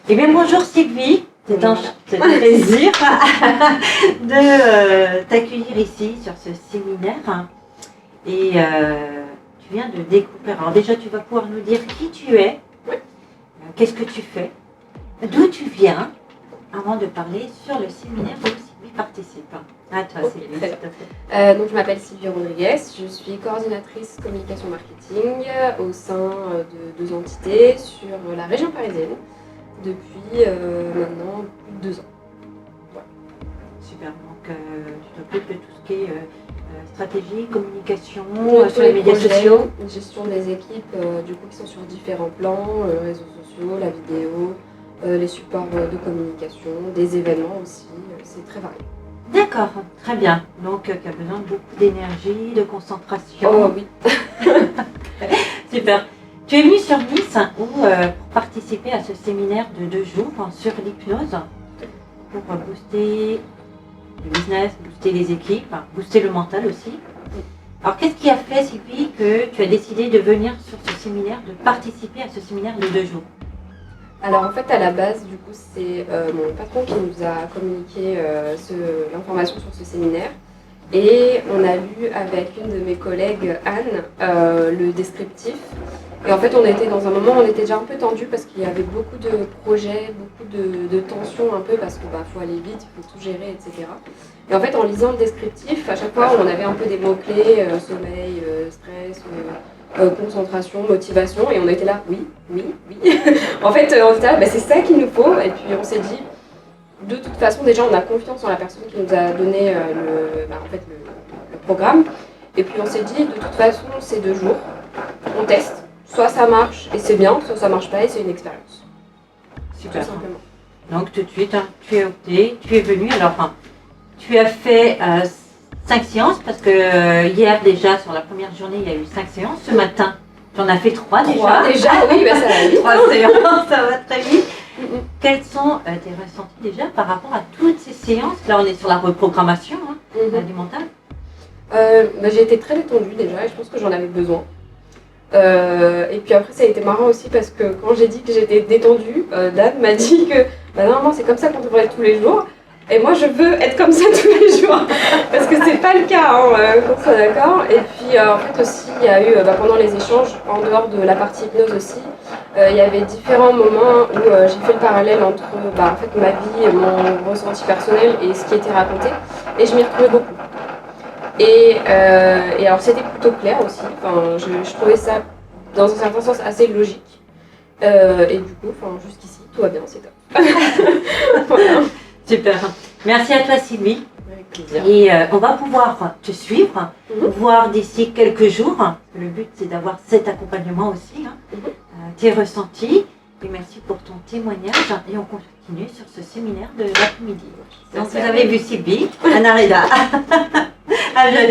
Eh bien, bonjour Sylvie, c'est un plaisir de t'accueillir ici sur ce séminaire. Et tu viens de découvrir. Alors déjà, tu vas pouvoir nous dire qui tu es, qu'est-ce que tu fais, d'où tu viens, avant de parler sur le séminaire où Sylvie participe. À toi, Sylvie, s'il te plaît. Donc, je m'appelle Sylvie Rodriguez, je suis coordinatrice communication marketing au sein de 2 entités sur la région parisienne depuis maintenant plus de 2 ans. Voilà. Super, donc tu t'occupes de tout ce qui est stratégie, communication, sur les médias sociaux. Gestion des équipes qui sont sur différents plans, réseaux sociaux, la vidéo, les supports de communication, des événements aussi, c'est très varié. D'accord, très bien. Donc, tu as besoin de beaucoup d'énergie, de concentration. Oh oui. Super. Tu es venue sur Nice pour participer à ce séminaire de 2 jours sur l'hypnose pour booster le business, booster les équipes, booster le mental aussi. Alors, qu'est-ce qui a fait, Sylvie, que tu as décidé de venir sur ce séminaire, de participer à ce séminaire de 2 jours? Alors en fait à la base c'est mon patron qui nous a communiqué l'information sur ce séminaire et on a lu avec une de mes collègues Anne le descriptif et en fait on était dans un moment où on était déjà un peu tendu parce qu'il y avait beaucoup de projets, beaucoup de tensions un peu parce qu'il faut aller vite, il faut tout gérer etc. Et en fait en lisant le descriptif à chaque fois on avait un peu des mots-clés, sommeil, stress, concentration, motivation, et on était là, oui. En fait, on était là, c'est ça qu'il nous faut, et puis on s'est dit, de toute façon, déjà, on a confiance en la personne qui nous a donné le programme, et puis on s'est dit, de toute façon, c'est 2 jours, on teste, soit ça marche et c'est bien, soit ça marche pas et c'est une expérience. Super. Tout simplement. Donc tout de suite, tu es opté, tu es venu, alors tu as fait 5 séances, parce que hier déjà, sur la première journée, il y a eu 5 séances. Ce matin, tu en as fait 3 déjà. 3 déjà, oui, ça va vite. 3 séances, ça va très vite. Quels sont tes ressentis déjà par rapport à toutes ces séances? Là, on est sur la reprogrammation du mental. J'ai été très détendue déjà et je pense que j'en avais besoin. Et puis après, ça a été marrant aussi parce que quand j'ai dit que j'étais détendue, Dan m'a dit que normalement, c'est comme ça qu'on devrait être tous les jours. Et moi, je veux être comme ça tous les jours, parce que c'est pas le cas, qu'on soit d'accord. Et puis, en fait aussi, il y a eu, pendant les échanges, en dehors de la partie hypnose aussi, il y avait différents moments où j'ai fait le parallèle entre en fait, ma vie, mon ressenti personnel et ce qui était raconté. Et je m'y retrouvais beaucoup. Et alors, c'était plutôt clair aussi. Enfin, je trouvais ça, dans un certain sens, assez logique. Et du coup, jusqu'ici, tout va bien, c'est top. Voilà. Super. Merci à toi, Sylvie. Avec plaisir. Et on va pouvoir te suivre, voir d'ici quelques jours. Le but, c'est d'avoir cet accompagnement aussi, tes ressentis. Et merci pour ton témoignage. Et on continue sur ce séminaire de l'après-midi. Donc, vous avez vu Sylvie, Anna Reda. À bientôt.